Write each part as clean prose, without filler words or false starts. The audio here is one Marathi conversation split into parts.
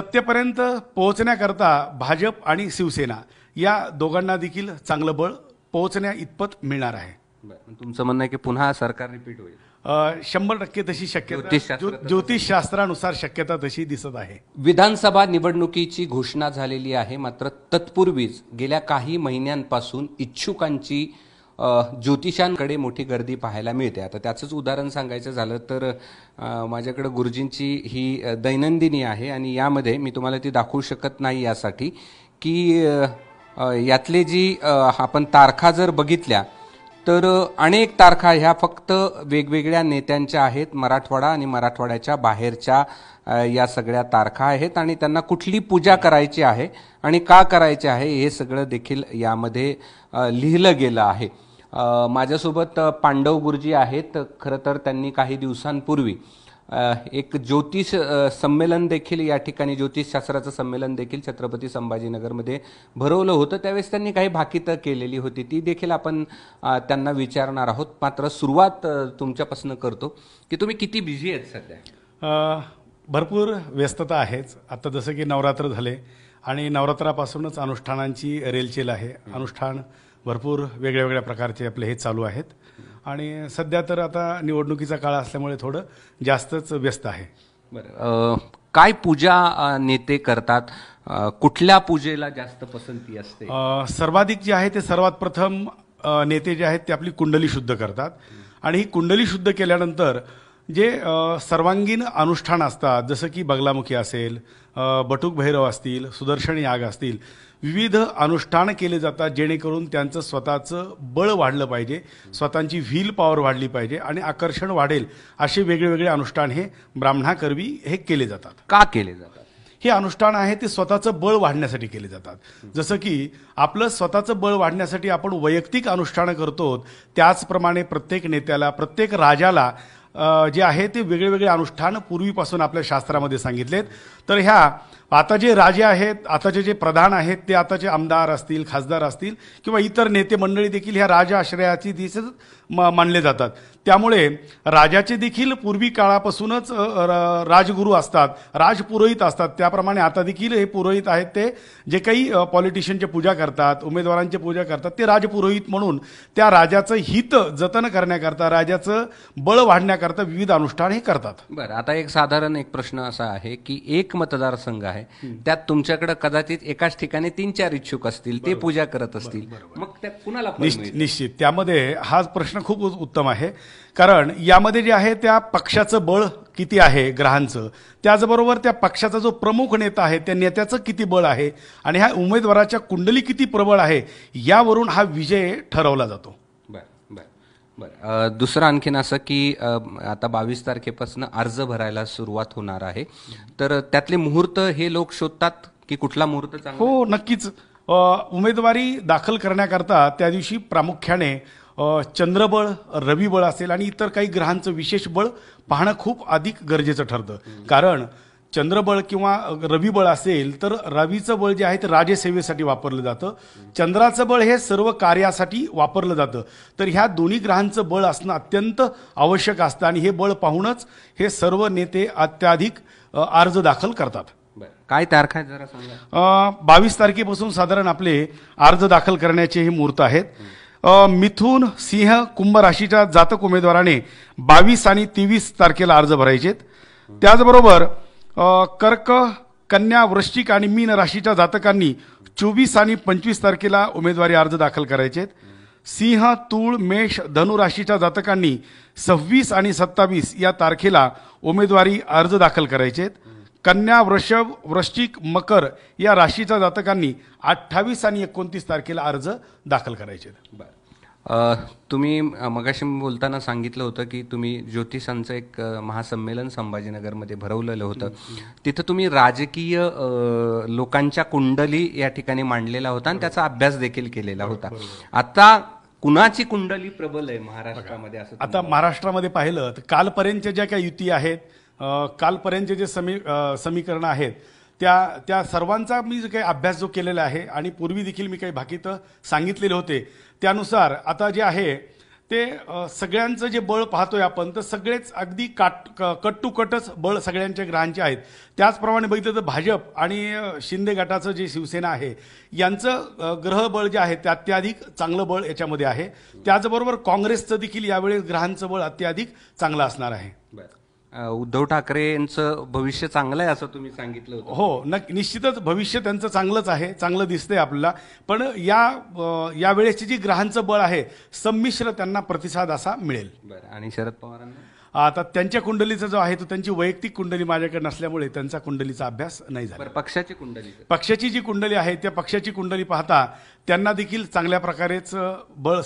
सत्तेपर्यंत पोहोचण्याकरता भाजप आणि शिवसेना या दोघांना देखील चांगलं बळ पोहोचण्या इतपत मिळणार आहे. तुमचं म्हणणं आहे की पुन्हा सरकार रिपीट होईल? 100% तशी शक्यता ज्योतिषशास्त्र- ज्योतिषशास्त्रानुसार शक्यता तशी दिसत आहे. विधानसभा निवडणुकीची घोषणा झालेली आहे, मात्र तत्पूर्वीच गेल्या काही महिन्यांपासून इच्छुकांची ज्योतिषांकडे मोठी गर्दी पाहायला मिळते. आता त्याचंच उदाहरण सांगायचं झालं तर माझ्याकडे गुरुजींची ही दैनंदिनी आहे आणि यामध्ये मी तुम्हाला ती दाखवू शकत नाही यासाठी की यातले जी आपण तारखा जर बघितल्या तर अनेक तारखा ह्या फक्त वेगवेगळ्या नेत्यांच्या आहेत. मराठवाडा आणि मराठवाड्याच्या बाहेरच्या या सगळ्या तारखा आहेत आणि त्यांना कुठली पूजा करायची आहे आणि का करायची आहे हे सगळं देखील यामध्ये लिहिलं गेलं आहे. माझ्यासोबत पांडव गुरुजी आहेत. खरं तर त्यांनी काही दिवसांपूर्वी एक ज्योतिष संमेलन देखील या ठिकाणी, ज्योतिषशास्त्राचं संमेलन देखील छत्रपती संभाजीनगरमध्ये भरवलं होतं. त्यावेळेस त्यांनी काही भाकितं केलेली होती, ती देखील आपण त्यांना विचारणार आहोत. मात्र सुरुवात तुमच्यापासून करतो की तुम्ही किती बिझी आहेत सध्या? भरपूर व्यस्तता आहेच. आता जसं की नवरात्र झाले आणि नवरात्रापासूनच अनुष्ठानांची रेलचेल आहे. अनुष्ठान भरपूर वेगळ्या वेगळ्या प्रकारचे आपले हे चालू आहेत आणि सध्या तर आता निवडणुकीचा काळ असल्यामुळे थोडं जास्तच व्यस्त आहे. बरं, काय पूजा नेते करतात? कुठल्या पूजेला जास्त पसंती असते? सर्वाधिक जे आहे ते सर्वात प्रथम नेते जे आहेत ते आपली कुंडली शुद्ध करतात आणि ही कुंडली शुद्ध केल्यानंतर जे सर्वांगीण अनुष्ठान असतात, जसं की बगलामुखी असेल, बटुक भैरव असतील, सुदर्शन याग असतील, विविध अनुष्ठान केले जातात जेणेकरून त्यांचं स्वतःचं बळ वाढलं पाहिजे, स्वतःची व्हील पॉवर वाढली पाहिजे आणि आकर्षण वाढेल असे वेगवेगळे अनुष्ठान हे ब्राह्मणाकरवी हे केले जातात. का केले जातात? हे अनुष्ठान आहे ते स्वतःचं बळ वाढण्यासाठी केले जातात. जसं की आपलं स्वतःचं बळ वाढण्यासाठी आपण वैयक्तिक अनुष्ठानं करतो, त्याचप्रमाणे प्रत्येक नेत्याला, प्रत्येक राजाला जे आहे ते वेगळे वेगळे अनुष्ठान पूर्वीपासून आपल्या शास्त्रामध्ये सांगितलेत. तर ह्या आता जे राजे आहेत, आताचे जे प्रधान आहेत, ते आताचे आमदार असतील, खासदार असतील किंवा इतर नेते मंडळी देखील ह्या राजआश्रयाची दिशेच मानले जातात. त्यामुळे राजाचे देखील पूर्वी काळापासूनच राजगुरू असतात, राजपुरोहित असतात. त्याप्रमाणे आता देखील हे पुरोहित आहेत ते जे काही पॉलिटिशियनची पूजा करतात, उमेदवारांची पूजा करतात, ते राजपुरोहित म्हणून त्या राजाचं हित जतन करण्याकरता, राजाचं बळ वाढण्याकरता विविध अनुष्ठान हे करतात. बरं, आता एक साधारण एक प्रश्न असा आहे की एक मतदारसंघ आहे, त्यात तुमच्याकडे कदाचित एकाच ठिकाणी 3-4 इच्छुक असतील, ते पूजा करत असतील, मग त्या कुणाला निश्चित त्यामध्ये हा प्रश्न खूप उत्तम आहे. कारण यामध्ये जे आहे त्या पक्षाचं बळ किती आहे ग्रहांचं, त्याचबरोबर त्या पक्षाचा जो प्रमुख नेता आहे त्या नेत्याचं किती बळ आहे आणि ह्या उमेदवाराच्या कुंडली किती प्रबळ आहे यावरून हा विजय ठरवला जातो. बरं, दुसरं आणखीन असं की आता 22 तारखेपासून अर्ज भरायला सुरुवात होणार आहे, तर त्यातले मुहूर्त हे लोक शोधतात की कुठला मुहूर्त चांगला? हो, नक्कीच. उमेदवारी दाखल करण्याकरता त्या दिवशी प्रामुख्याने चंद्रबळ, रविबळ असेल आणि इतर काही ग्रहांचं विशेष बळ पाहणं खूप अधिक गरजेचं ठरतं. कारण चंद्रबळ किंवा रविबळ असेल तर रवीचं बळ जे आहे ते राजसेवेसाठी वापरलं जातं, चंद्राचं बळ हे सर्व कार्यासाठी वापरलं जातं. तर ह्या दोन्ही ग्रहांचं बळ असणं अत्यंत आवश्यक असतं आणि हे बळ पाहूनच हे सर्व नेते अत्याधिक अर्ज दाखल करतात. काय तारखा आहे जरा सांगा? 22 तारखेपासून साधारण आपले अर्ज दाखल करण्याचे हे मुहूर्त आहेत. मिथुन, सिंह, कुंभ राशीच्या जातक उमेदवाराने 22 आणि 23 तारखेला अर्ज भरायचे. त्याचबरोबर कर्क, कन्या, वृश्चिक आणि मीन राशीच्या जातकांनी 24 आणि 25 तारखेला उमेदवारी अर्ज दाखल करायचे. सिंह, तूळ, मेष, धनु राशीच्या जातकांनी 26 आणि 27 या तारखेला उमेदवारी अर्ज दाखल करायचे. कन्या, वृषभ, वृश्चिक, मकर या राशीच्या जातकांनी 28 आणि 29 तारखेला अर्ज दाखल करायचे. तुम्ही मगाशी बोलताना सांगितलं होतं की तुम्ही ज्योतिषांचं एक महासंमेलन संभाजीनगरमध्ये भरवलेलं होतं, तिथं तुम्ही राजकीय लोकांच्या कुंडली या ठिकाणी मांडलेला होता आणि त्याचा अभ्यास देखील केलेला होता. आता कुणाची कुंडली प्रबल आहे महाराष्ट्रामध्ये? असं आता महाराष्ट्रामध्ये पाहिलं तर कालपर्यंतच्या ज्या काही युती आहेत, कालपर्यंतचे जे समीकरणं आहेत त्या सर्वांचा मी जो काही अभ्यास जो केलेला आहे आणि पूर्वी देखील मी काही भाकीतं सांगितलेले होते, त्यानुसार आता जे आहे ते सगळ्यांचं जे बळ पाहतोय आपण तर सगळेच अगदी कट टू कटच बळ सगळ्यांच्या ग्रहांचे आहेत. त्याचप्रमाणे बघितलं तर भाजप आणि शिंदे गटाचं जे शिवसेना आहे यांचं ग्रहबळ जे आहे ते अत्याधिक चांगलं बळ याच्यामध्ये आहे. त्याचबरोबर काँग्रेसचं देखील यावेळी ग्रहांचं बळ अत्याधिक चांगलं असणार आहे. उद्धव ठाकरेंचं भविष्य चांगलं आहे असं तुम्ही सांगितलं होतं. हो, निश्चितच भविष्य त्यांचं चांगलंच आहे, चांगलं दिसतंय आपल्याला. पण या वेळेची जी ग्रहांचं बळ आहे संमिश्र त्यांना प्रतिसाद असा मिळेल. बरं, आणि शरद पवारांना आता त्यांच्या कुंडलीचा जो आहे तो त्यांची वैयक्तिक कुंडली माझ्याकडे नसल्यामुळे त्यांचा कुंडलीचा अभ्यास नाही झाला. बरं, पक्षाची कुंडली पक्षाची जी कुंडली आहे त्या पक्षाची कुंडली पाहता त्यांना देखील चांगल्या प्रकारेच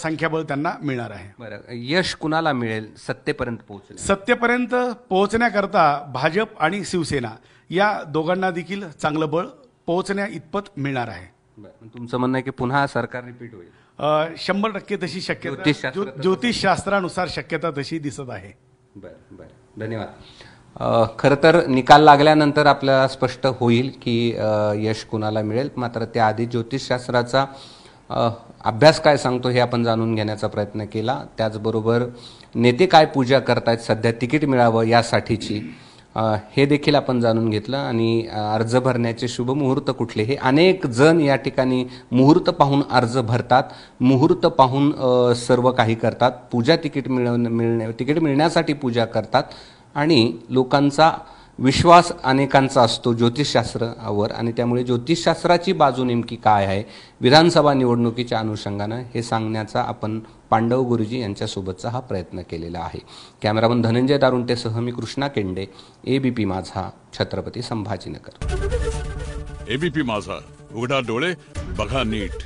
संख्याबळ त्यांना मिळणार आहे. बरं, यश कुणाला मिळेल सत्तेपर्यंत पोहोचणे? सत्तेपर्यंत पोहोचण्याकरता भाजप आणि शिवसेना या दोघांना देखील चांगलं बळ पोहोचण्या इतपत मिळणार आहे. बरं, तुमचं म्हणणं आहे की पुन्हा सरकार रिपीट होईल? 100% तशी शक्यता ज्योतिषशास्त्रानुसार शक्यता तशी दिसत आहे. बरं बरं, धन्यवाद. खरं तर निकाल लागल्यानंतर आपल्याला स्पष्ट होईल की यश कुणाला मिळेल. मात्र त्याआधी ज्योतिषशास्त्राचा अभ्यास काय सांगतो हे आपण जाणून घेण्याचा प्रयत्न केला. त्याचबरोबर नेते काय पूजा करतायत सध्या तिकीट मिळावं यासाठीची हे देखील आपण जाणून घेतलं. आणि अर्ज भरण्याचे शुभ मुहूर्त कुठले हे अनेक जण या ठिकाणी मुहूर्त पाहून अर्ज भरतात, मुहूर्त पाहून सर्व काही करतात. पूजा तिकीट मिळण्यासाठी पूजा करतात आणि लोकांचा विश्वास अनेकांचा असतो ज्योतिषशास्त्रावर. आणि त्यामुळे ज्योतिषशास्त्राची बाजू नेमकी काय आहे विधानसभा निवडणुकीच्या अनुषंगानं हे सांगण्याचा आपण पांडव गुरुजी यांच्यासोबतचा हा प्रयत्न केलेला आहे. कॅमेरामन धनंजय दारुंटेसह मी कृष्णा केंडे, एबीपी माझा, छत्रपती संभाजीनगर. एबीपी माझा, उघडा डोळे बघा नीट.